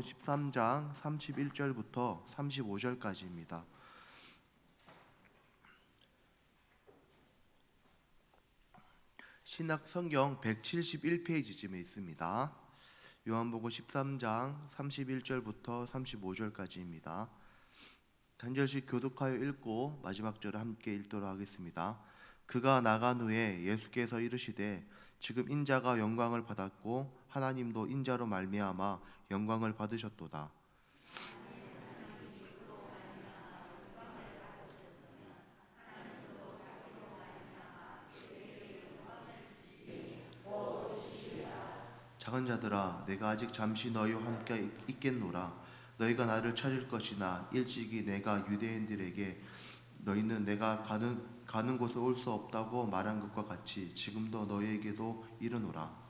13장 31절부터 35절까지입니다. 신약 성경 171페이지쯤에 있습니다. 요한복음 13장 31절부터 35절까지입니다. 단절씩 교독하여 읽고 마지막 절을 함께 읽도록 하겠습니다. 그가 나간 후에 예수께서 이르시되 지금 인자가 영광을 받았고 하나님도 인자로 말미암아 영광을 받으셨도다. 작은 자들아, 내가 아직 잠시 너희와 함께 있겠노라. 너희가 나를 찾을 것이나 일찍이 내가 유대인들에게 너희는 내가 가는 곳에 올 수 없다고 말한 것과 같이 지금도 너희에게도 이르노라.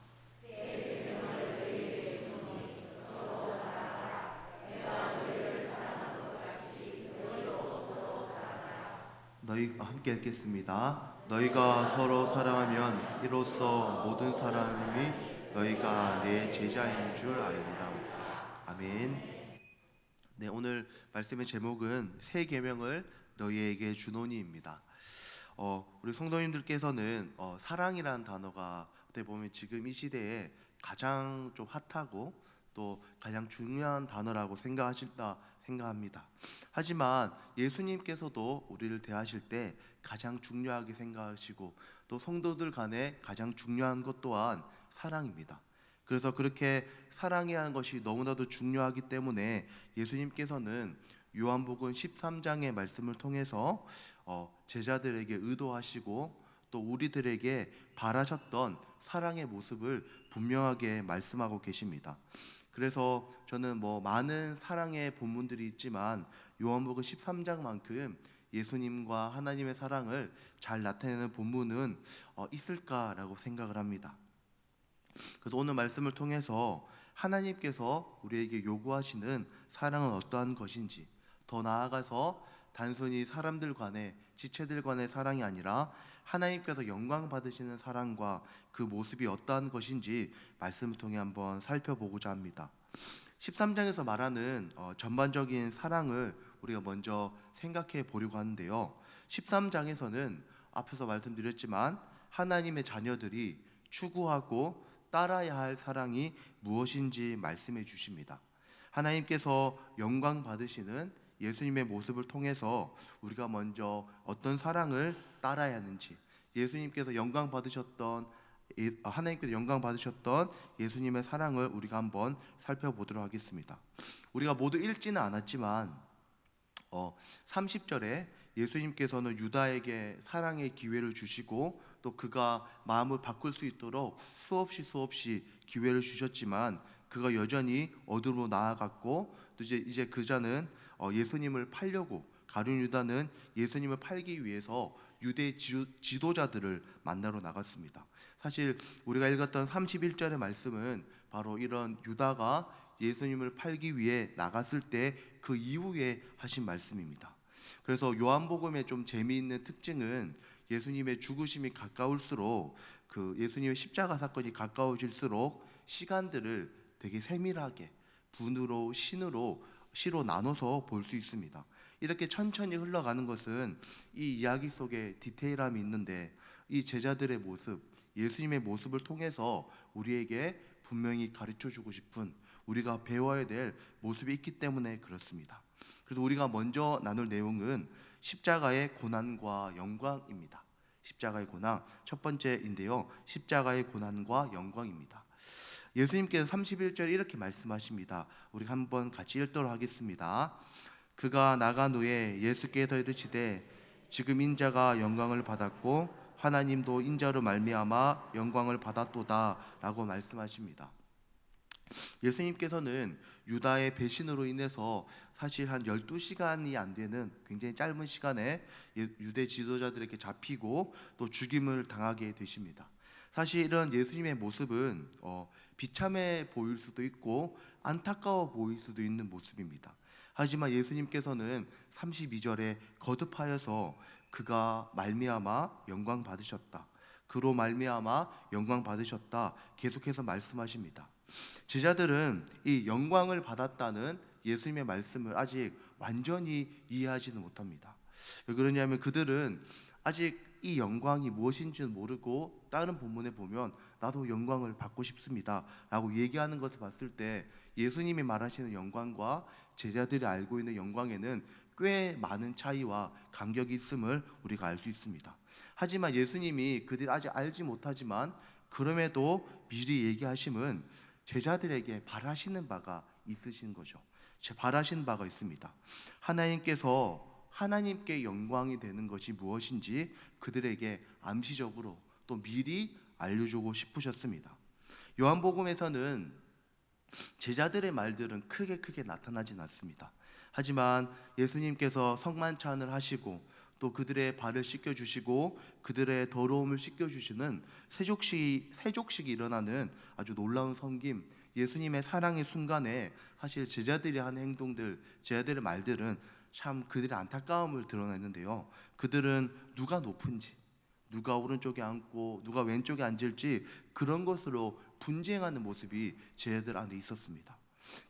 너희 함께 읽겠습니다. 너희가 서로 사랑하면 이로써 모든 사람이 너희가 내 제자인 줄 알리라. 아멘. 네, 오늘 말씀의 제목은 새 계명을 너희에게 주노니입니다. 우리 성도님들께서는 사랑이라는 단어가 어떻게 보면 지금 이 시대에 가장 좀 핫하고 또 가장 중요한 단어라고 생각합니다. 하지만 예수님께서도 우리를 대하실 때 가장 중요하게 생각하시고 또 성도들 간에 가장 중요한 것 또한 사랑입니다. 그래서 그렇게 사랑이라는 것이 너무나도 중요하기 때문에 예수님께서는 요한복음 13장의 말씀을 통해서 제자들에게 의도하시고 또 우리들에게 바라셨던 사랑의 모습을 분명하게 말씀하고 계십니다. 그래서 저는 많은 사랑의 본문들이 있지만 요한복음 13장만큼 예수님과 하나님의 사랑을 잘 나타내는 본문은 있을까라고 생각을 합니다. 그래서 오늘 말씀을 통해서 하나님께서 우리에게 요구하시는 사랑은 어떠한 것인지, 더 나아가서 단순히 사람들 간의, 지체들 간의 사랑이 아니라 하나님께서 영광 받으시는 사랑과 그 모습이 어떠한 것인지 말씀을 통해 한번 살펴보고자 합니다. 13장에서 말하는 전반적인 사랑을 우리가 먼저 생각해 보려고 하는데요. 13장에서는 앞서서 말씀드렸지만 하나님의 자녀들이 추구하고 따라야 할 사랑이 무엇인지 말씀해 주십니다. 하나님께서 영광 받으시는 예수님의 모습을 통해서 우리가 먼저 어떤 사랑을 따라야 하는지, 예수님께서 하나님께서 영광 받으셨던 예수님의 사랑을 우리가 한번 살펴보도록 하겠습니다. 우리가 모두 읽지는 않았지만 30절에 예수님께서는 유다에게 사랑의 기회를 주시고 또 그가 마음을 바꿀 수 있도록 수없이 기회를 주셨지만 그가 여전히 어둠으로 나아갔고 또 이제 그자는 예수님을 팔려고, 가룟 유다는 예수님을 팔기 위해서 유대 지도자들을 만나러 나갔습니다. 사실 우리가 읽었던 31절의 말씀은 바로 이런 유다가 예수님을 팔기 위해 나갔을 때 그 이후에 하신 말씀입니다. 그래서 요한복음의 좀 재미있는 특징은 예수님의 죽으심이 가까울수록, 그 예수님의 십자가 사건이 가까워질수록 시간들을 되게 세밀하게 분으로, 시로 나눠서 볼 수 있습니다. 이렇게 천천히 흘러가는 것은 이 이야기 속에 디테일함이 있는데 이 제자들의 모습, 예수님의 모습을 통해서 우리에게 분명히 가르쳐주고 싶은, 우리가 배워야 될 모습이 있기 때문에 그렇습니다. 그래서 우리가 먼저 나눌 내용은 십자가의 고난과 영광입니다. 십자가의 고난, 첫 번째인데요. 십자가의 고난과 영광입니다. 예수님께서 31절에 이렇게 말씀하십니다. 우리 한번 같이 읽도록 하겠습니다. 그가 나간 후에 예수께서 이르시되 지금 인자가 영광을 받았고 하나님도 인자로 말미암아 영광을 받았도다 라고 말씀하십니다. 예수님께서는 유다의 배신으로 인해서 사실 한 12시간이 안 되는 굉장히 짧은 시간에 유대 지도자들에게 잡히고 또 죽임을 당하게 되십니다. 사실 이런 예수님의 모습은 비참해 보일 수도 있고 안타까워 보일 수도 있는 모습입니다. 하지만 예수님께서는 32절에 거듭하여서 그가 말미암아 영광 받으셨다, 그로 말미암아 영광 받으셨다 계속해서 말씀하십니다. 제자들은 이 영광을 받았다는 예수님의 말씀을 아직 완전히 이해하지는 못합니다. 왜 그러냐면 그들은 아직 이 영광이 무엇인지는 모르고, 다른 본문에 보면 나도 영광을 받고 싶습니다 라고 얘기하는 것을 봤을 때 예수님이 말하시는 영광과 제자들이 알고 있는 영광에는 꽤 많은 차이와 간격이 있음을 우리가 알 수 있습니다. 하지만 예수님이 그들이 아직 알지 못하지만 그럼에도 미리 얘기하심은 제자들에게 바라시는 바가 있으신 거죠. 바라시는 바가 있습니다. 하나님께 영광이 되는 것이 무엇인지 그들에게 암시적으로 또 미리 알려주고 싶으셨습니다. 요한복음에서는 제자들의 말들은 크게 나타나진 않습니다. 하지만 예수님께서 성만찬을 하시고 또 그들의 발을 씻겨주시고 그들의 더러움을 씻겨주시는 세족식이 일어나는 아주 놀라운 섬김, 예수님의 사랑의 순간에 사실 제자들이 하는 행동들, 제자들의 말들은 참 그들의 안타까움을 드러냈는데요. 그들은 누가 높은지, 누가 오른쪽에 앉고 누가 왼쪽에 앉을지 그런 것으로 분쟁하는 모습이 제자들 안에 있었습니다.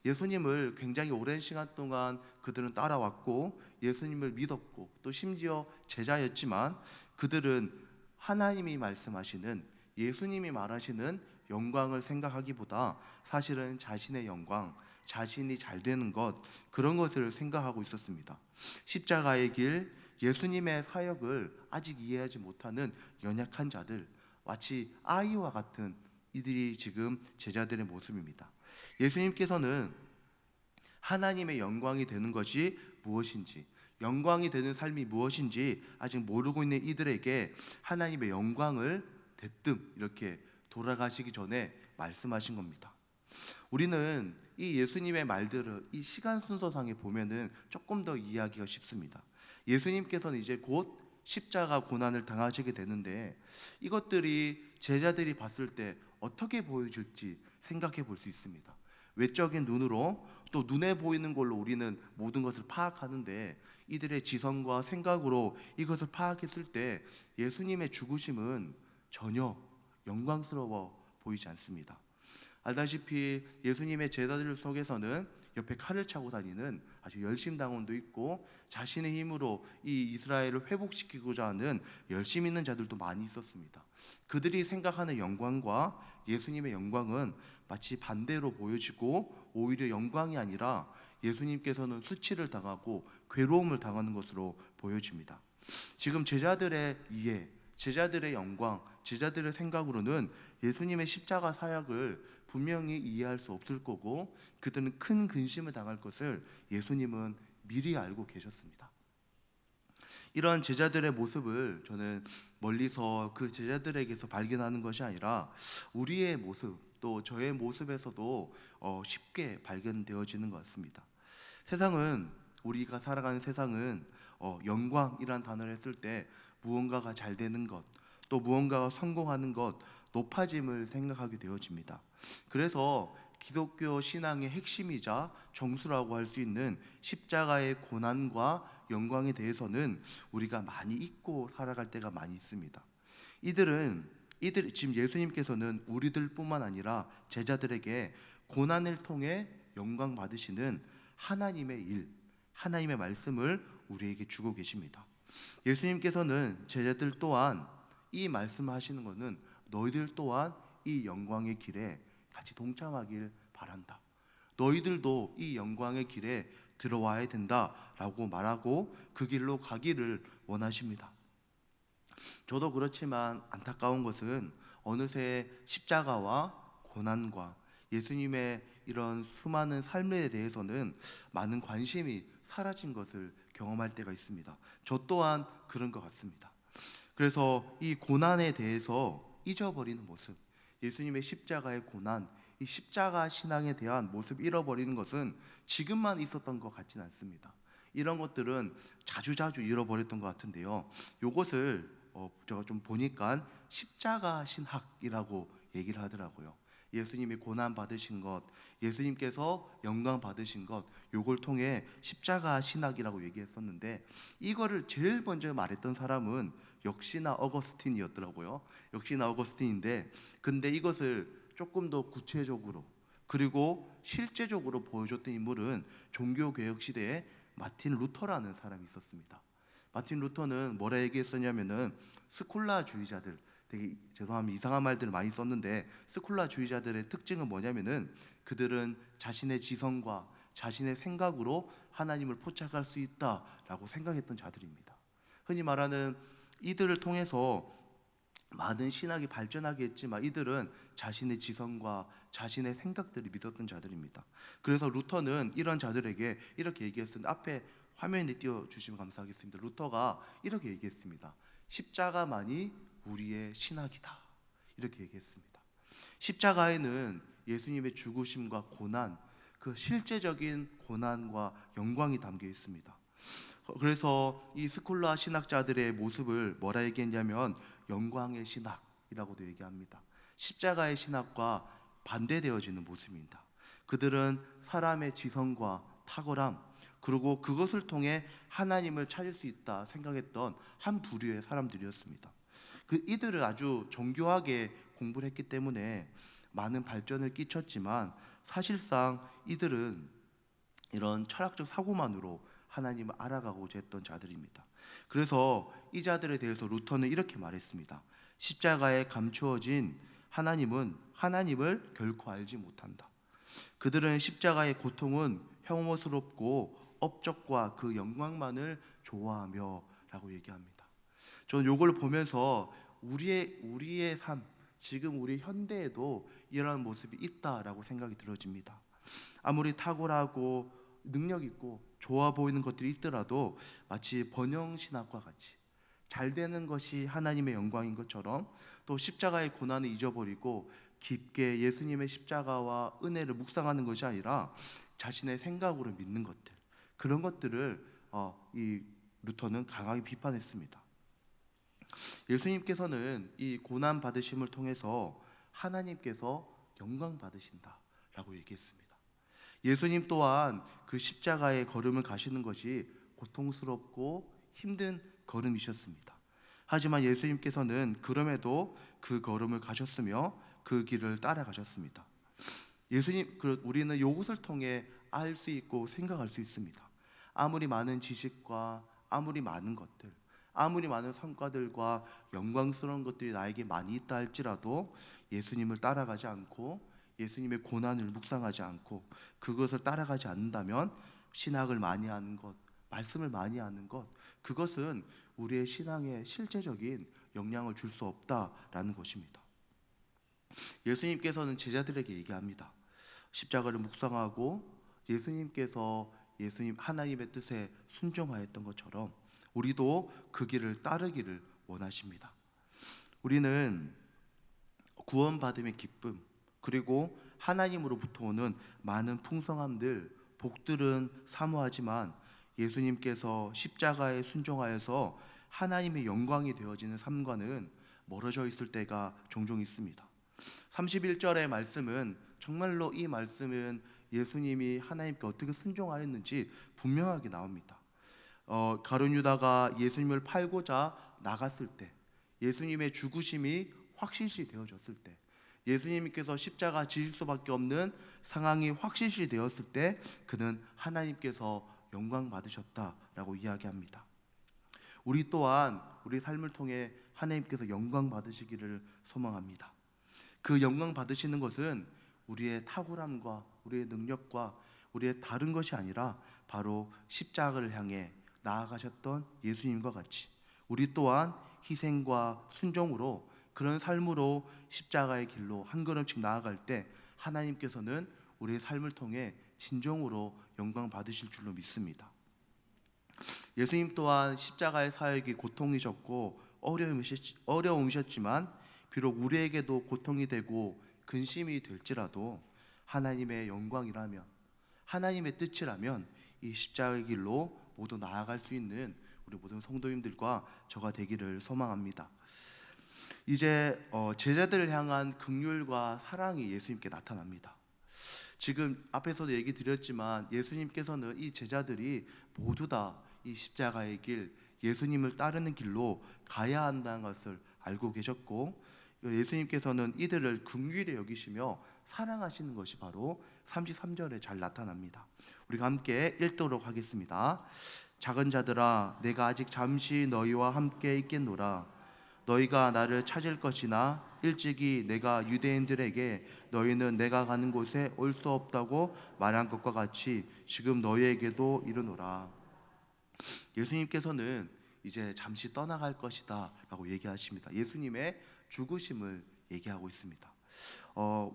예수님을 굉장히 오랜 시간 동안 그들은 따라왔고 예수님을 믿었고 또 심지어 제자였지만 그들은 하나님이 말씀하시는, 예수님이 말하시는 영광을 생각하기보다 사실은 자신의 영광, 자신이 잘 되는 것, 그런 것을 생각하고 있었습니다. 십자가의 길, 예수님의 사역을 아직 이해하지 못하는 연약한 자들, 마치 아이와 같은 이들이 지금 제자들의 모습입니다. 예수님께서는 하나님의 영광이 되는 것이 무엇인지, 영광이 되는 삶이 무엇인지 아직 모르고 있는 이들에게 하나님의 영광을 대뜸 이렇게 돌아가시기 전에 말씀하신 겁니다. 우리는 이 예수님의 말들을 이 시간 순서상에 보면은 조금 더 이해하기가 쉽습니다. 예수님께서는 이제 곧 십자가 고난을 당하시게 되는데 이것들이 제자들이 봤을 때 어떻게 보여질지 생각해 볼 수 있습니다. 외적인 눈으로 또 눈에 보이는 걸로 우리는 모든 것을 파악하는데 이들의 지성과 생각으로 이것을 파악했을 때 예수님의 죽으심은 전혀 영광스러워 보이지 않습니다. 알다시피 예수님의 제자들 속에서는 옆에 칼을 차고 다니는 아주 열심당원도 있고 자신의 힘으로 이 이스라엘을 회복시키고자 하는 열심 있는 자들도 많이 있었습니다. 그들이 생각하는 영광과 예수님의 영광은 마치 반대로 보여지고 오히려 영광이 아니라 예수님께서는 수치를 당하고 괴로움을 당하는 것으로 보여집니다. 지금 제자들의 이해, 제자들의 영광, 제자들의 생각으로는 예수님의 십자가 사역을 분명히 이해할 수 없을 거고 그들은 큰 근심을 당할 것을 예수님은 미리 알고 계셨습니다. 이런 제자들의 모습을 저는 멀리서 그 제자들에게서 발견하는 것이 아니라 우리의 모습, 또 저의 모습에서도 쉽게 발견되어지는 것 같습니다. 세상은, 우리가 살아가는 세상은 영광이란 단어를 했을 때 무언가가 잘 되는 것, 또 무언가가 성공하는 것, 높아짐을 생각하게 되어집니다. 그래서 기독교 신앙의 핵심이자 정수라고 할 수 있는 십자가의 고난과 영광에 대해서는 우리가 많이 잊고 살아갈 때가 많이 있습니다. 이들 지금 예수님께서는 우리들뿐만 아니라 제자들에게 고난을 통해 영광 받으시는 하나님의 일, 하나님의 말씀을 우리에게 주고 계십니다. 예수님께서는 제자들 또한 이 말씀하시는 것은 너희들 또한 이 영광의 길에 같이 동참하길 바란다. 너희들도 이 영광의 길에 들어와야 된다라고 말하고 그 길로 가기를 원하십니다. 저도 그렇지만 안타까운 것은 어느새 십자가와 고난과 예수님의 이런 수많은 삶에 대해서는 많은 관심이 사라진 것을 경험할 때가 있습니다. 저 또한 그런 것 같습니다. 그래서 이 고난에 대해서 잊어버리는 모습, 예수님의 십자가의 고난, 이 십자가 신앙에 대한 모습 잃어버리는 것은 지금만 있었던 것 같지는 않습니다. 이런 것들은 자주자주 잃어버렸던 것 같은데요. 이것을 제가 좀 보니까 십자가 신학이라고 얘기를 하더라고요. 예수님이 고난 받으신 것, 예수님께서 영광 받으신 것, 요걸 통해 십자가 신학이라고 얘기했었는데 이거를 제일 먼저 말했던 사람은 역시나 어거스틴이었더라고요. 역시나 어거스틴인데 근데 이것을 조금 더 구체적으로 그리고 실제적으로 보여줬던 인물은 종교개혁 시대에 마틴 루터라는 사람이 있었습니다. 마틴 루터는 뭐라 얘기했었냐면은 스콜라주의자들, 되게 죄송합니다, 이상한 말들을 많이 썼는데, 스콜라주의자들의 특징은 뭐냐면은 그들은 자신의 지성과 자신의 생각으로 하나님을 포착할 수 있다라고 생각했던 자들입니다. 흔히 말하는 이들을 통해서 많은 신학이 발전하게 했지만 이들은 자신의 지성과 자신의 생각들을 믿었던 자들입니다. 그래서 루터는 이런 자들에게 이렇게 얘기했습니다. 앞에 화면에 띄워주시면 감사하겠습니다. 루터가 이렇게 얘기했습니다. 십자가만이 우리의 신학이다, 이렇게 얘기했습니다. 십자가에는 예수님의 죽으심과 고난, 그 실제적인 고난과 영광이 담겨 있습니다. 그래서 이 스콜라 신학자들의 모습을 뭐라 얘기했냐면 영광의 신학이라고도 얘기합니다. 십자가의 신학과 반대되어지는 모습입니다. 그들은 사람의 지성과 탁월함, 그리고 그것을 통해 하나님을 찾을 수 있다 생각했던 한 부류의 사람들이었습니다. 이들을 아주 정교하게 공부를 했기 때문에 많은 발전을 끼쳤지만 사실상 이들은 이런 철학적 사고만으로 하나님을 알아가고자 했던 자들입니다. 그래서 이 자들에 대해서 루터는 이렇게 말했습니다. 십자가에 감추어진 하나님은 하나님을 결코 알지 못한다. 그들은 십자가의 고통은 혐오스럽고 업적과 그 영광만을 좋아하며 라고 얘기합니다. 저는 이걸 보면서 우리의 삶, 지금 우리 현대에도 이러한 모습이 있다라고 생각이 들어집니다. 아무리 탁월하고 능력 있고 좋아 보이는 것들이 있더라도 마치 번영신학과 같이 잘 되는 것이 하나님의 영광인 것처럼, 또 십자가의 고난을 잊어버리고 깊게 예수님의 십자가와 은혜를 묵상하는 것이 아니라 자신의 생각으로 믿는 것들, 그런 것들을 이 루터는 강하게 비판했습니다. 예수님께서는 이 고난 받으심을 통해서 하나님께서 영광 받으신다라고 얘기했습니다. 예수님 또한 그 십자가의 걸음을 가시는 것이 고통스럽고 힘든 걸음이셨습니다. 하지만 예수님께서는 그럼에도 그 걸음을 가셨으며 그 길을 따라가셨습니다. 우리는 이것을 통해 알 수 있고 생각할 수 있습니다. 아무리 많은 지식과 아무리 많은 것들, 아무리 많은 성과들과 영광스러운 것들이 나에게 많이 있다 할지라도 예수님을 따라가지 않고 예수님의 고난을 묵상하지 않고 그것을 따라가지 않는다면 신학을 많이 아는 것, 말씀을 많이 아는 것, 그것은 우리의 신앙에 실제적인 영향을 줄 수 없다라는 것입니다. 예수님께서는 제자들에게 얘기합니다. 십자가를 묵상하고 예수님께서 하나님의 뜻에 순종하였던 것처럼 우리도 그 길을 따르기를 원하십니다. 우리는 구원받음의 기쁨, 그리고 하나님으로부터 오는 많은 풍성함들, 복들은 사모하지만 예수님께서 십자가에 순종하여서 하나님의 영광이 되어지는 삶과는 멀어져 있을 때가 종종 있습니다. 31절의 말씀은 정말로 이 말씀은 예수님이 하나님께 어떻게 순종하였는지 분명하게 나옵니다. 가룟 유다가 예수님을 팔고자 나갔을 때, 예수님의 죽으심이 확실시 되어졌을 때, 예수님께서 십자가 지실 수밖에 없는 상황이 확실시 되었을 때 그는 하나님께서 영광 받으셨다라고 이야기합니다. 우리 또한 우리 삶을 통해 하나님께서 영광 받으시기를 소망합니다. 그 영광 받으시는 것은 우리의 탁월함과 우리의 능력과 우리의 다른 것이 아니라 바로 십자가를 향해 나아가셨던 예수님과 같이 우리 또한 희생과 순종으로, 그런 삶으로 십자가의 길로 한 걸음씩 나아갈 때 하나님께서는 우리의 삶을 통해 진정으로 영광 받으실 줄로 믿습니다. 예수님 또한 십자가의 사역이 고통이셨고 어려움이셨지만 비록 우리에게도 고통이 되고 근심이 될지라도 하나님의 영광이라면, 하나님의 뜻이라면 이 십자가의 길로 모두 나아갈 수 있는 우리 모든 성도님들과 저가 되기를 소망합니다. 이제 제자들을 향한 긍휼과 사랑이 예수님께 나타납니다. 지금 앞에서도 얘기 드렸지만 예수님께서는 이 제자들이 모두 다 이 십자가의 길, 예수님을 따르는 길로 가야 한다는 것을 알고 계셨고, 예수님께서는 이들을 긍휼히 여기시며 사랑하시는 것이 바로 33절에 잘 나타납니다. 우리가 함께 읽도록 하겠습니다. 작은 자들아, 내가 아직 잠시 너희와 함께 있겠노라. 너희가 나를 찾을 것이나 일찍이 내가 유대인들에게 너희는 내가 가는 곳에 올 수 없다고 말한 것과 같이 지금 너희에게도 이르노라. 예수님께서는 이제 잠시 떠나갈 것이다 라고 얘기하십니다. 예수님의 죽으심을 얘기하고 있습니다.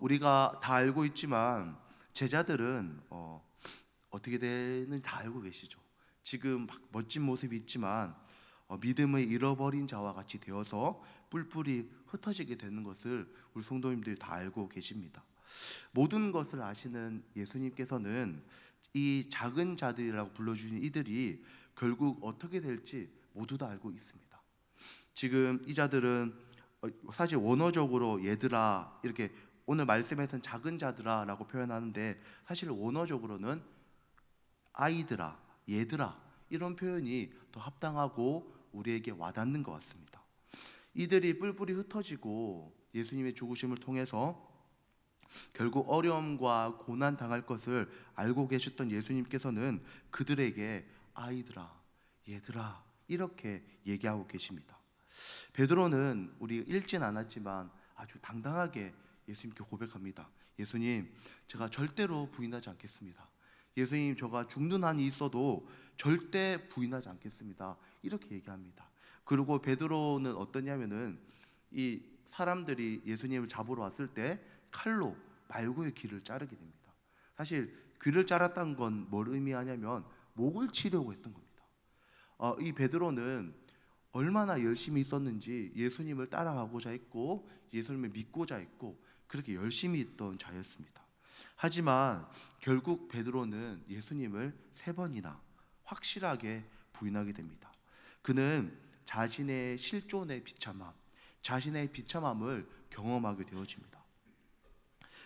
우리가 다 알고 있지만 제자들은 어떻게 되는지 다 알고 계시죠. 지금 막 멋진 모습이 있지만 믿음을 잃어버린 자와 같이 되어서 뿔뿔이 흩어지게 되는 것을 우리 성도님들이 다 알고 계십니다. 모든 것을 아시는 예수님께서는 이 작은 자들이라고 불러주신 이들이 결국 어떻게 될지 모두 다 알고 있습니다. 지금 이 자들은 사실 원어적으로 얘들아, 이렇게 오늘 말씀에서는 작은 자들아 라고 표현하는데 사실 원어적으로는 아이들아, 얘들아, 이런 표현이 더 합당하고 우리에게 와닿는 것 같습니다. 이들이 뿔뿔이 흩어지고 예수님의 죽으심을 통해서 결국 어려움과 고난 당할 것을 알고 계셨던 예수님께서는 그들에게 아이들아, 얘들아 이렇게 얘기하고 계십니다. 베드로는 우리 읽진 않았지만 아주 당당하게 예수님께 고백합니다. 예수님, 제가 절대로 부인하지 않겠습니다. 예수님, 제가 죽는 한이 있어도 절대 부인하지 않겠습니다. 이렇게 얘기합니다. 그리고 베드로는 어떠냐면은 이 사람들이 예수님을 잡으러 왔을 때 칼로 말고의 귀를 자르게 됩니다. 사실 귀를 자랐다는 건 뭘 의미하냐면 목을 치려고 했던 겁니다. 이 베드로는 얼마나 열심히 있었는지 예수님을 따라가고자 했고 예수님을 믿고자 했고 그렇게 열심히 있던 자였습니다. 하지만 결국 베드로는 예수님을 3번이나 확실하게 부인하게 됩니다. 그는 자신의 실존의 비참함, 자신의 비참함을 경험하게 되어집니다.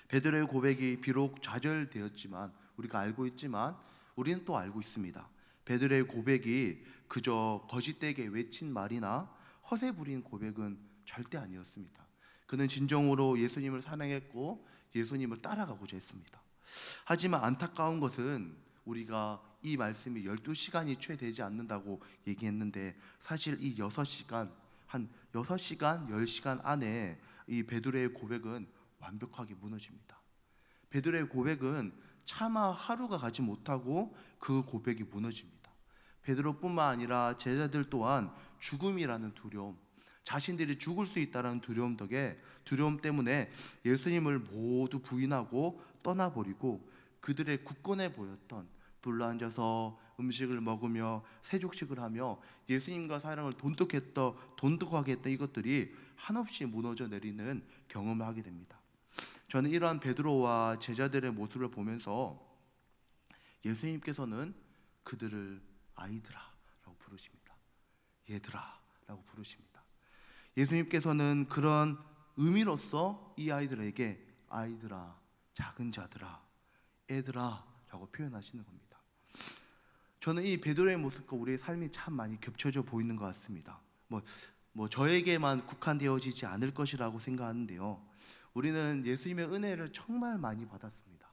베드로의 고백이 비록 좌절되었지만 우리가 알고 있지만 우리는 또 알고 있습니다. 베드로의 고백이 그저 거짓되게 외친 말이나 허세 부린 고백은 절대 아니었습니다. 그는 진정으로 예수님을 사랑했고 예수님을 따라가고자 했습니다. 하지만 안타까운 것은 우리가 이 말씀이 12시간이 채 되지 않는다고 얘기했는데 사실 이 6시간, 한 6시간, 10시간 안에 이 베드로의 고백은 완벽하게 무너집니다. 베드로의 고백은 차마 하루가 가지 못하고 그 고백이 무너집니다. 베드로뿐만 아니라 제자들 또한 죽음이라는 두려움, 자신들이 죽을 수 있다는 두려움 때문에 예수님을 모두 부인하고 떠나버리고 그들의 굳건해 보였던 둘러앉아서 음식을 먹으며 세족식을 하며 예수님과 사랑을 돈독하게 했던 이것들이 한없이 무너져 내리는 경험을 하게 됩니다. 저는 이러한 베드로와 제자들의 모습을 보면서 예수님께서는 그들을 아이들아 라고 부르십니다. 얘들아 라고 부르십니다. 예수님께서는 그런 의미로서 이 아이들에게 아이들아, 작은 자들아, 애들아 라고 표현하시는 겁니다. 저는 이 베드로의 모습과 우리의 삶이 참 많이 겹쳐져 보이는 것 같습니다. 저에게만 국한되어지지 않을 것이라고 생각하는데요. 우리는 예수님의 은혜를 정말 많이 받았습니다.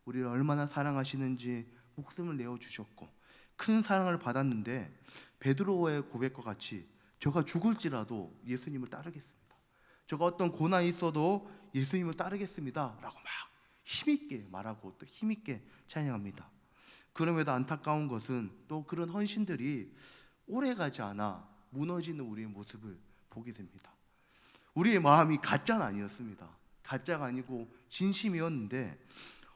우리를 얼마나 사랑하시는지 목숨을 내어주셨고 큰 사랑을 받았는데 베드로의 고백과 같이 저가 죽을지라도 예수님을 따르겠습니다. 저가 어떤 고난이 있어도 예수님을 따르겠습니다 라고 막 힘있게 말하고 또 힘있게 찬양합니다. 그럼에도 안타까운 것은 또 그런 헌신들이 오래가지 않아 무너지는 우리의 모습을 보게 됩니다. 우리의 마음이 가짜는 아니었습니다. 가짜가 아니고 진심이었는데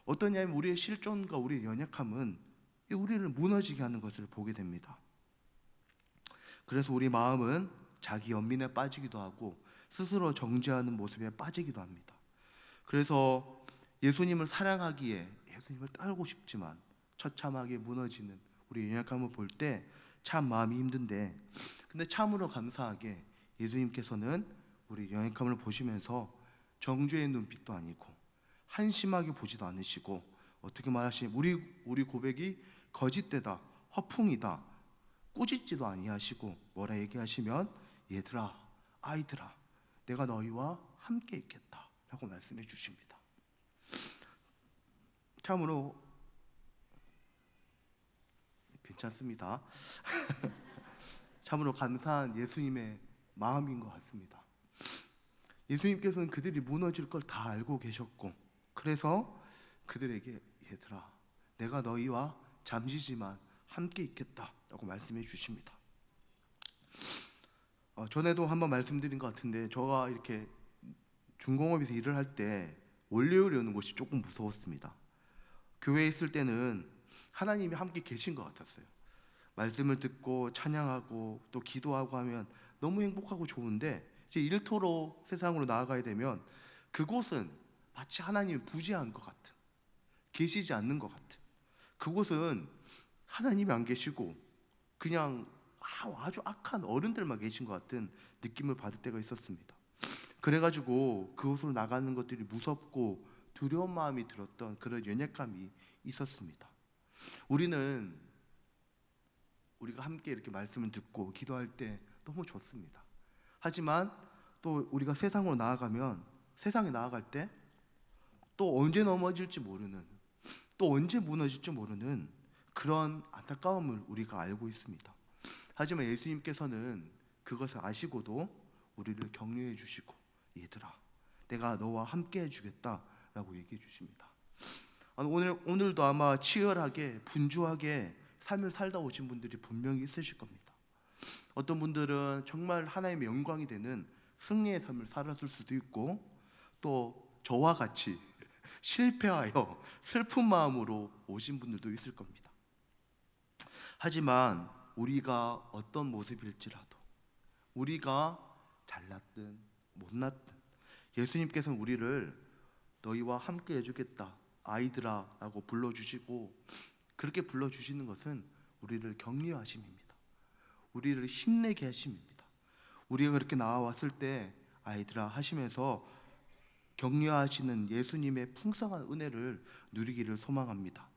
어떠냐면 우리의 실존과 우리의 연약함은 우리를 무너지게 하는 것을 보게 됩니다. 그래서 우리 마음은 자기 연민에 빠지기도 하고 스스로 정죄하는 모습에 빠지기도 합니다. 그래서 예수님을 사랑하기에 예수님을 따르고 싶지만 처참하게 무너지는 우리의 연약함을 볼 때 참 마음이 힘든데 근데 참으로 감사하게 예수님께서는 우리 연약함을 보시면서 정죄의 눈빛도 아니고 한심하게 보지도 않으시고 어떻게 말하시면 우리 고백이 거짓되다, 허풍이다, 꾸짖지도 아니하시고 뭐라 얘기하시면 얘들아, 아이들아, 내가 너희와 함께 있겠다라고 말씀해 주십니다. 참으로 괜찮습니다. 참으로 감사한 예수님의 마음인 것 같습니다. 예수님께서는 그들이 무너질 걸 다 알고 계셨고, 그래서 그들에게 얘들아, 내가 너희와 잠시지만 함께 있겠다라고 말씀해 주십니다. 전에도 한번 말씀드린 것 같은데, 저가 이렇게 중공업에서 일을 할 때 월요일에 오는 곳이 조금 무서웠습니다. 교회에 있을 때는 하나님이 함께 계신 것 같았어요. 말씀을 듣고 찬양하고 또 기도하고 하면 너무 행복하고 좋은데, 이제 일터로 세상으로 나아가야 되면 그곳은 마치 하나님이 부재한 것 같은, 계시지 않는 것 같은, 그곳은 하나님이 안 계시고 그냥 아주 악한 어른들만 계신 것 같은 느낌을 받을 때가 있었습니다. 그래가지고 그곳으로 나가는 것들이 무섭고 두려운 마음이 들었던 그런 연약감이 있었습니다. 우리가 함께 이렇게 말씀을 듣고 기도할 때 너무 좋습니다. 하지만 또 우리가 세상으로 나아가면, 세상에 나아갈 때 또 언제 넘어질지 모르는, 또 언제 무너질지 모르는 그런 안타까움을 우리가 알고 있습니다. 하지만 예수님께서는 그것을 아시고도 우리를 격려해 주시고, 얘들아, 내가 너와 함께 해주겠다라고 얘기해 주십니다. 오늘도 아마 치열하게 분주하게 삶을 살다 오신 분들이 분명히 있으실 겁니다. 어떤 분들은 정말 하나님의 영광이 되는 승리의 삶을 살았을 수도 있고, 또 저와 같이 실패하여 슬픈 마음으로 오신 분들도 있을 겁니다. 하지만 우리가 어떤 모습일지라도, 우리가 잘났든 못났든 예수님께서는 우리를 너희와 함께 해주겠다, 아이들아 라고 불러주시고, 그렇게 불러주시는 것은 우리를 격려하심입니다. 우리를 힘내게 하심입니다. 우리가 그렇게 나와왔을 때 아이들아 하시면서 격려하시는 예수님의 풍성한 은혜를 누리기를 소망합니다.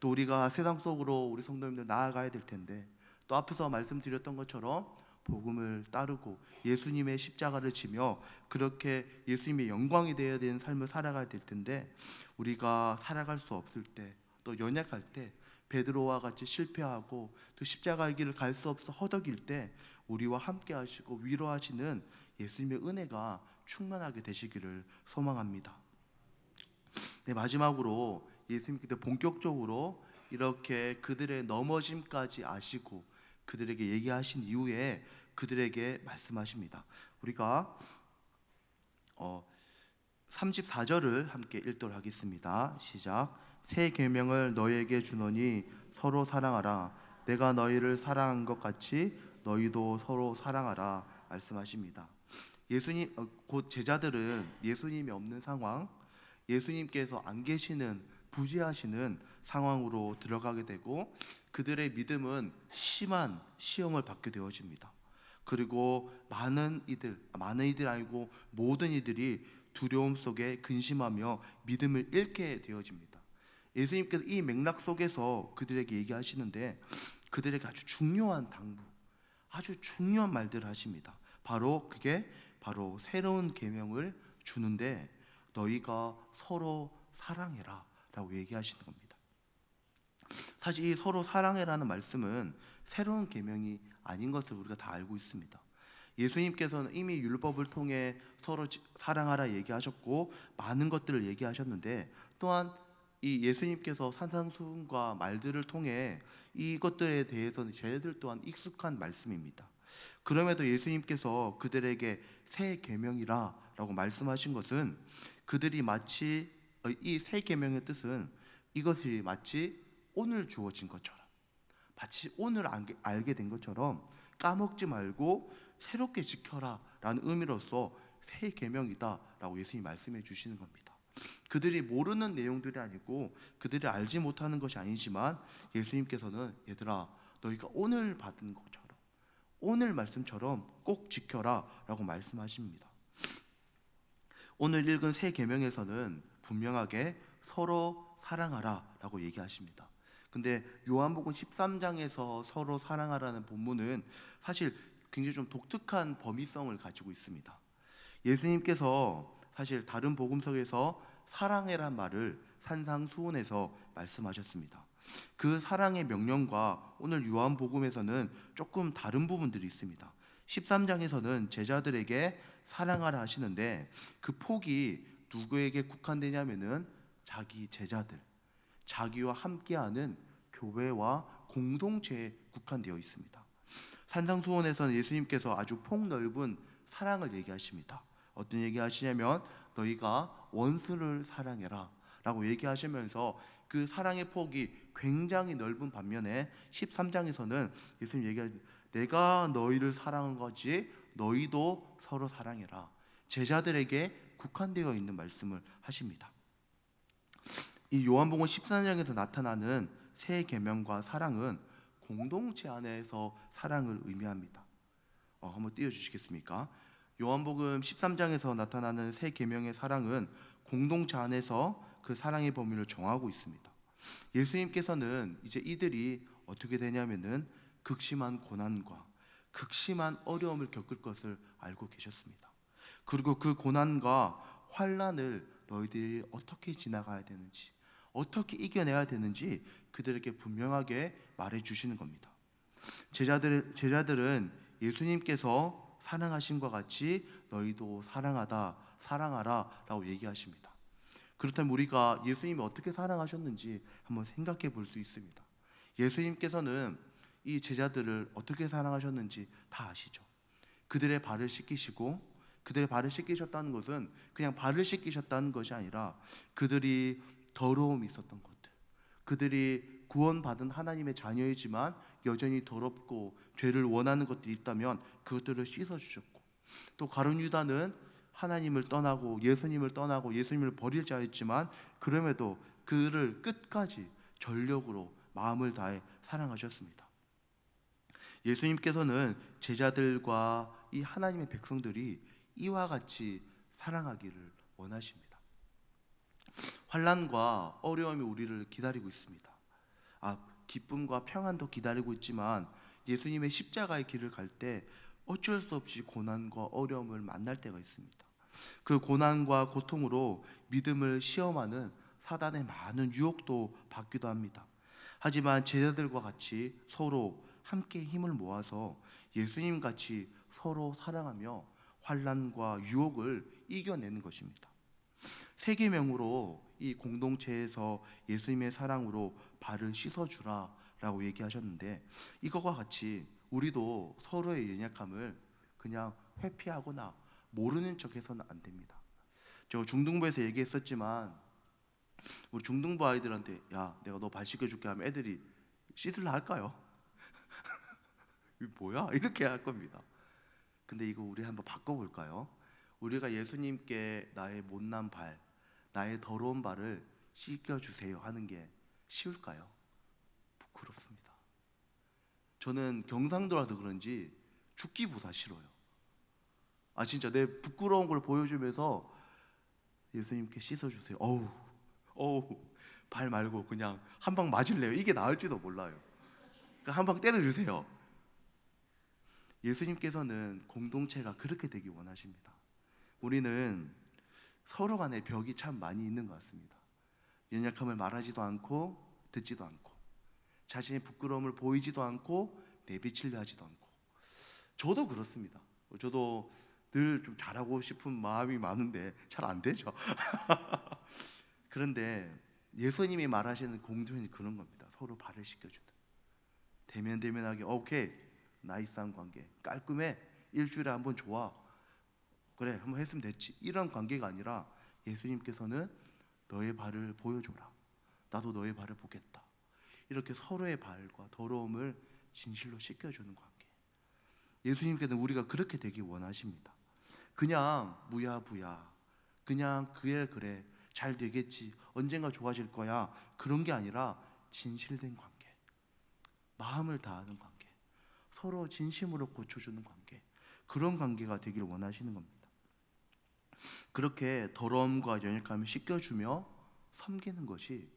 또 우리가 세상 속으로 우리 성도님들 나아가야 될 텐데, 또 앞에서 말씀드렸던 것처럼 복음을 따르고 예수님의 십자가를 지며 그렇게 예수님의 영광이 되어야 되는 삶을 살아가야 될 텐데, 우리가 살아갈 수 없을 때, 또 연약할 때, 베드로와 같이 실패하고 또 십자가의 길을 갈 수 없어 허덕일 때 우리와 함께 하시고 위로하시는 예수님의 은혜가 충만하게 되시기를 소망합니다. 네, 마지막으로 예수님께서 본격적으로 이렇게 그들의 넘어짐까지 아시고 그들에게 얘기하신 이후에 그들에게 말씀하십니다. 우리가 34절을 함께 읽도록 하겠습니다. 시작. 새 계명을 너희에게 주노니 서로 사랑하라. 내가 너희를 사랑한 것 같이 너희도 서로 사랑하라 말씀하십니다. 예수님, 곧 제자들은 예수님이 없는 상황, 예수님께서 안 계시는 부재하시는 상황으로 들어가게 되고, 그들의 믿음은 심한 시험을 받게 되어집니다. 그리고 많은 이들 아니고 모든 이들이 두려움 속에 근심하며 믿음을 잃게 되어집니다. 예수님께서 이 맥락 속에서 그들에게 얘기하시는데, 그들에게 아주 중요한 당부, 아주 중요한 말들을 하십니다. 그게 바로 새로운 계명을 주는데, 너희가 서로 사랑해라 라고 얘기하시는 겁니다. 사실 이 서로 사랑해라는 말씀은 새로운 계명이 아닌 것을 우리가 다 알고 있습니다. 예수님께서는 이미 율법을 통해 서로 사랑하라 얘기하셨고 많은 것들을 얘기하셨는데, 또한 이 예수님께서 산상수훈과 말들을 통해 이것들에 대해서는 쟤네들 또한 익숙한 말씀입니다. 그럼에도 예수님께서 그들에게 새 계명이라 라고 말씀하신 것은, 그들이 마치 이 새 계명의 뜻은 이것이 마치 오늘 주어진 것처럼, 마치 오늘 알게 된 것처럼 까먹지 말고 새롭게 지켜라 라는 의미로서 새 계명이다 라고 예수님이 말씀해 주시는 겁니다. 그들이 모르는 내용들이 아니고 그들이 알지 못하는 것이 아니지만, 예수님께서는 얘들아, 너희가 오늘 받은 것처럼, 오늘 말씀처럼 꼭 지켜라 라고 말씀하십니다. 오늘 읽은 새 계명에서는 분명하게 서로 사랑하라 라고 얘기하십니다. 근데 요한복음 13장에서 서로 사랑하라는 본문은 사실 굉장히 좀 독특한 범위성을 가지고 있습니다. 예수님께서 사실 다른 복음서에서 사랑해란 말을 산상수훈에서 말씀하셨습니다. 그 사랑의 명령과 오늘 요한복음에서는 조금 다른 부분들이 있습니다. 13장에서는 제자들에게 사랑하라 하시는데 그 폭이 누구에게 국한되냐면은 자기 제자들, 자기와 함께하는 교회와 공동체에 국한되어 있습니다. 산상수훈에서는 예수님께서 아주 폭넓은 사랑을 얘기하십니다. 어떤 얘기하시냐면 너희가 원수를 사랑해라 라고 얘기하시면서 그 사랑의 폭이 굉장히 넓은 반면에 13장에서는 예수님 얘기하시는 내가 너희를 사랑한 거지 너희도 서로 사랑해라. 제자들에게 국한되어 있는 말씀을 하십니다. 이 요한복음 14장에서 나타나는 새 계명과 사랑은 공동체 안에서 사랑을 의미합니다. 한번 띄워주시겠습니까? 요한복음 13장에서 나타나는 새 계명의 사랑은 공동체 안에서 그 사랑의 범위를 정하고 있습니다. 예수님께서는 이제 이들이 어떻게 되냐면은 극심한 고난과 극심한 어려움을 겪을 것을 알고 계셨습니다. 그리고 그 고난과 환난을 너희들이 어떻게 지나가야 되는지, 어떻게 이겨내야 되는지 그들에게 분명하게 말해 주시는 겁니다. 제자들은 예수님께서 사랑하심과 같이 너희도 사랑하라 라고 얘기하십니다. 그렇다면 우리가 예수님이 어떻게 사랑하셨는지 한번 생각해 볼 수 있습니다. 예수님께서는 이 제자들을 어떻게 사랑하셨는지 다 아시죠. 그들의 발을 씻기시고, 그들의 발을 씻기셨다는 것은 그냥 발을 씻기셨다는 것이 아니라 그들이 더러움이 있었던 것들, 그들이 구원받은 하나님의 자녀이지만 여전히 더럽고 죄를 원하는 것들이 있다면 그것들을 씻어주셨고, 또 가룟 유다는 하나님을 떠나고 예수님을 버릴 자였지만 그럼에도 그를 끝까지 전력으로 마음을 다해 사랑하셨습니다. 예수님께서는 제자들과 이 하나님의 백성들이 이와 같이 사랑하기를 원하십니다. 환난과 어려움이 우리를 기다리고 있습니다. 기쁨과 평안도 기다리고 있지만 예수님의 십자가의 길을 갈 때 어쩔 수 없이 고난과 어려움을 만날 때가 있습니다. 그 고난과 고통으로 믿음을 시험하는 사단의 많은 유혹도 받기도 합니다. 하지만 제자들과 같이 서로 함께 힘을 모아서 예수님 같이 서로 사랑하며 환난과 유혹을 이겨내는 것입니다. 세 계명으로 이 공동체에서 예수님의 사랑으로 발을 씻어주라 라고 얘기하셨는데, 이것과 같이 우리도 서로의 연약함을 그냥 회피하거나 모르는 척해서는 안 됩니다. 저 중등부에서 얘기했었지만 우리 중등부 아이들한테 야 내가 너 발 씻겨줄게 하면 애들이 씻을라 할까요? 이게 뭐야? 이렇게 할 겁니다. 근데 이거 우리 한번 바꿔볼까요? 우리가 예수님께 나의 못난 발, 나의 더러운 발을 씻겨주세요 하는 게 쉬울까요? 부끄럽습니다. 저는 경상도라서 그런지 죽기보다 싫어요. 진짜 내 부끄러운 걸 보여주면서 예수님께 씻어주세요. 발 말고 그냥 한 방 맞을래요. 이게 나을지도 몰라요. 그러니까 한 방 때려주세요. 예수님께서는 공동체가 그렇게 되기 원하십니다. 우리는 서로 간에 벽이 참 많이 있는 것 같습니다. 연약함을 말하지도 않고 듣지도 않고 자신의 부끄러움을 보이지도 않고 내비치려 하지도 않고. 저도 그렇습니다. 저도 늘 좀 잘하고 싶은 마음이 많은데 잘 안 되죠. 그런데 예수님이 말하시는 공동체는 그런 겁니다. 서로 발을 씻겨주는, 대면대면하게 오케이 나이스한 관계, 깔끔해, 일주일에 한 번 좋아, 그래 한번 했으면 됐지, 이런 관계가 아니라 예수님께서는 너의 발을 보여줘라, 나도 너의 발을 보겠다, 이렇게 서로의 발과 더러움을 진실로 씻겨주는 관계. 예수님께서는 우리가 그렇게 되기 원하십니다. 그냥 무야부야, 그냥 그래 잘 되겠지, 언젠가 좋아질 거야, 그런 게 아니라 진실된 관계, 마음을 다하는 관계, 서로 진심으로 고쳐주는 관계, 그런 관계가 되기를 원하시는 겁니다. 그렇게 더러움과 연약함을 씻겨주며 섬기는 것이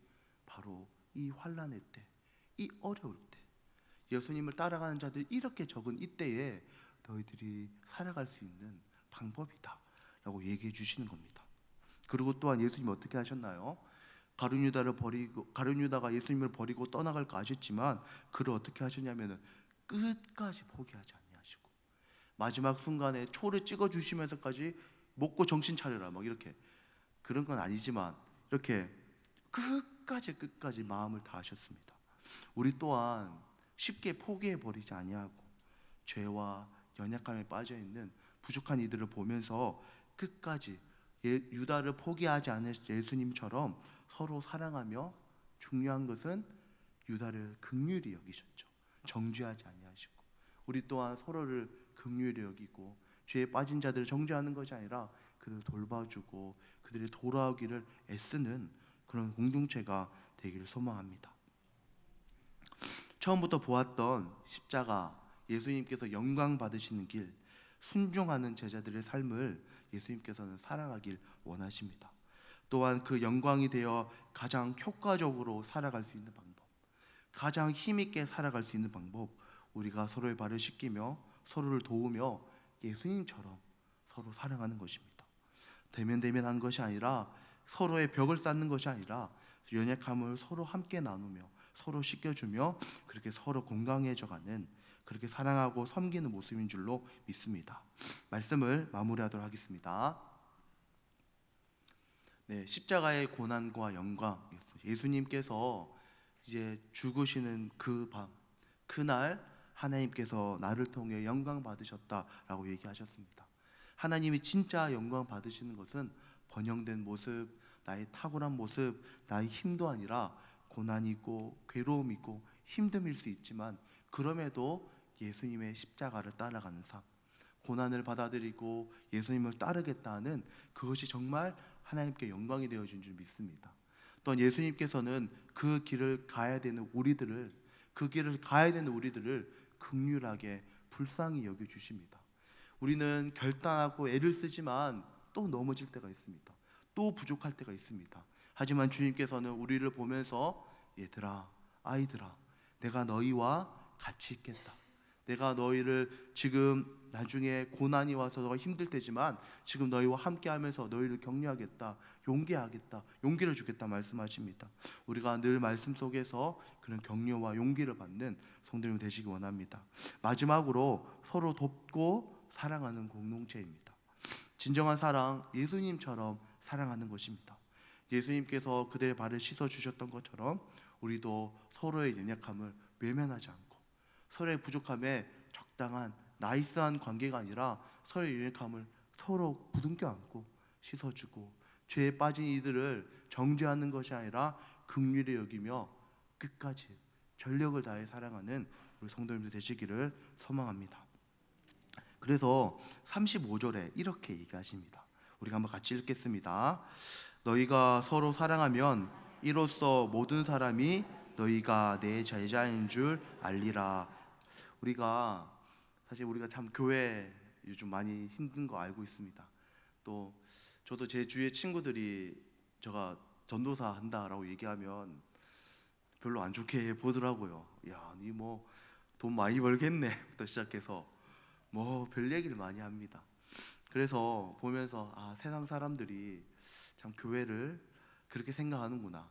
바로 이 환난의 때, 이 어려울 때, 예수님을 따라가는 자들이 이렇게 적은 이때에 너희들이 살아갈 수 있는 방법이다 라고 얘기해 주시는 겁니다. 그리고 또한 예수님이 어떻게 하셨나요? 가룟 유다가 예수님을 버리고 떠나갈까 하셨지만 그를 어떻게 하셨냐면은 끝까지 포기하지 아니하시고 마지막 순간에 초를 찍어 주시면서까지 먹고 정신 차려라 막 이렇게, 그런 건 아니지만 이렇게 끝까지 마음을 다하셨습니다. 우리 또한 쉽게 포기해 버리지 아니하고 죄와 연약함에 빠져 있는 부족한 이들을 보면서 끝까지 유다를 포기하지 않은 예수님처럼 서로 사랑하며, 중요한 것은 유다를 긍휼히 여기셨죠. 정죄하지 아니하시고 우리 또한 서로를 긍휼히 여기고 죄에 빠진 자들을 정죄하는 것이 아니라 그들을 돌봐주고 그들이 돌아오기를 애쓰는 그런 공동체가 되기를 소망합니다. 처음부터 보았던 십자가, 예수님께서 영광 받으시는 길, 순종하는 제자들의 삶을 예수님께서는 살아가길 원하십니다. 또한 그 영광이 되어 가장 효과적으로 살아갈 수 있는 방법, 가장 힘있게 살아갈 수 있는 방법, 우리가 서로의 발을 씻기며 서로를 도우며 예수님처럼 서로 사랑하는 것입니다. 대면대면한 것이 아니라, 서로의 벽을 쌓는 것이 아니라 연약함을 서로 함께 나누며 서로 씻겨주며 그렇게 서로 건강해져가는, 그렇게 사랑하고 섬기는 모습인 줄로 믿습니다. 말씀을 마무리하도록 하겠습니다. 네, 십자가의 고난과 영광, 예수님께서 이제 죽으시는 그 밤, 그날 하나님께서 나를 통해 영광 받으셨다라고 얘기하셨습니다. 하나님이 진짜 영광 받으시는 것은 번영된 모습, 나의 탁월한 모습, 나의 힘도 아니라 고난이 있고 괴로움이 있고 힘듦일 수 있지만 그럼에도 예수님의 십자가를 따라가는 삶, 고난을 받아들이고 예수님을 따르겠다는 그것이 정말 하나님께 영광이 되어진 줄 믿습니다. 또한 예수님께서는 그 길을 가야 되는 우리들을 긍휼하게 불쌍히 여겨 주십니다. 우리는 결단하고 애를 쓰지만 또 넘어질 때가 있습니다. 또 부족할 때가 있습니다. 하지만 주님께서는 우리를 보면서 얘들아, 아이들아, 내가 너희와 같이 있겠다. 내가 너희를 지금 나중에 고난이 와서 너가 힘들 때지만 지금 너희와 함께 하면서 너희를 격려하겠다, 용기하겠다, 용기를 주겠다 말씀하십니다. 우리가 늘 말씀 속에서 그런 격려와 용기를 받는 성도님 되시기 원합니다. 마지막으로 서로 돕고 사랑하는 공동체입니다. 진정한 사랑, 예수님처럼 사랑하는 것입니다. 예수님께서 그들의 발을 씻어 주셨던 것처럼 우리도 서로의 연약함을 외면하지 않고 서로의 부족함에 적당한 나이스한 관계가 아니라 서로의 연약함을 서로 부둥켜 안고 씻어주고 죄에 빠진 이들을 정죄하는 것이 아니라 긍휼히 여기며 끝까지 전력을 다해 사랑하는 우리 성도님들 되시기를 소망합니다. 그래서 35절에 이렇게 얘기하십니다. 우리가 한번 같이 읽겠습니다. 너희가 서로 사랑하면 이로써 모든 사람이 너희가 내 제자인 줄 알리라. 사실 우리가 참 교회 요즘 많이 힘든 거 알고 있습니다. 또 저도 제 주위의 친구들이 제가 전도사 한다라고 얘기하면 별로 안 좋게 보더라고요. 야, 니 뭐 돈 많이 벌겠네부터 시작해서 뭐 별 얘기를 많이 합니다. 그래서 보면서 세상 사람들이 참 교회를 그렇게 생각하는구나,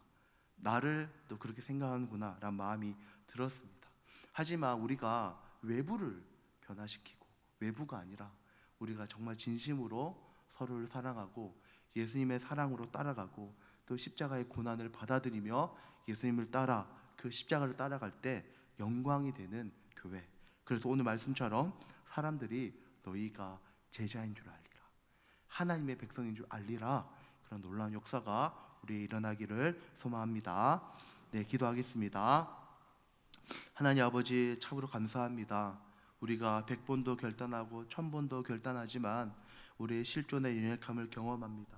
나를 또 그렇게 생각하는구나 라는 마음이 들었습니다. 하지만 우리가 외부를 변화시키고 외부가 아니라 우리가 정말 진심으로 서로를 사랑하고 예수님의 사랑으로 따라가고 또 십자가의 고난을 받아들이며 예수님을 따라 그 십자가를 따라갈 때 영광이 되는 교회. 그래서 오늘 말씀처럼 사람들이 너희가 제자인 줄 알리라, 하나님의 백성인 줄 알리라, 그런 놀라운 역사가 우리에 일어나기를 소망합니다. 네, 기도하겠습니다. 하나님 아버지, 참으로 감사합니다. 우리가 100번도 결단하고 1000번도 결단하지만 우리의 실존의 연약함을 경험합니다.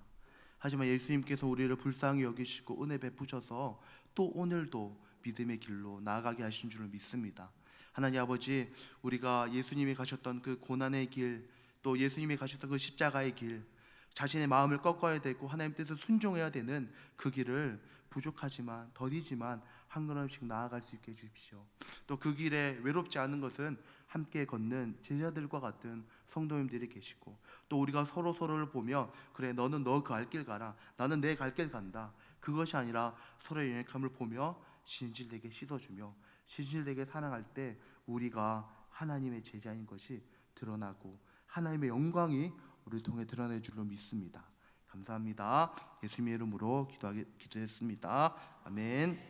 하지만 예수님께서 우리를 불쌍히 여기시고 은혜 베푸셔서 또 오늘도 믿음의 길로 나아가게 하신 줄을 믿습니다. 하나님 아버지, 우리가 예수님이 가셨던 그 고난의 길, 또 예수님이 가셨던 그 십자가의 길, 자신의 마음을 꺾어야 되고 하나님 뜻을 순종해야 되는 그 길을 부족하지만 더디지만 한 걸음씩 나아갈 수 있게 해주십시오. 또 그 길에 외롭지 않은 것은 함께 걷는 제자들과 같은 성도님들이 계시고, 또 우리가 서로를 보며 그래 너는 너 그 갈 길 가라, 나는 내 갈 길 간다, 그것이 아니라 서로의 연약함을 보며 진실되게 씻어주며 진실되게 사랑할 때 우리가 하나님의 제자인 것이 드러나고 하나님의 영광이 우리를 통해 드러낼 줄로 믿습니다. 감사합니다. 예수님의 이름으로 기도했습니다. 아멘.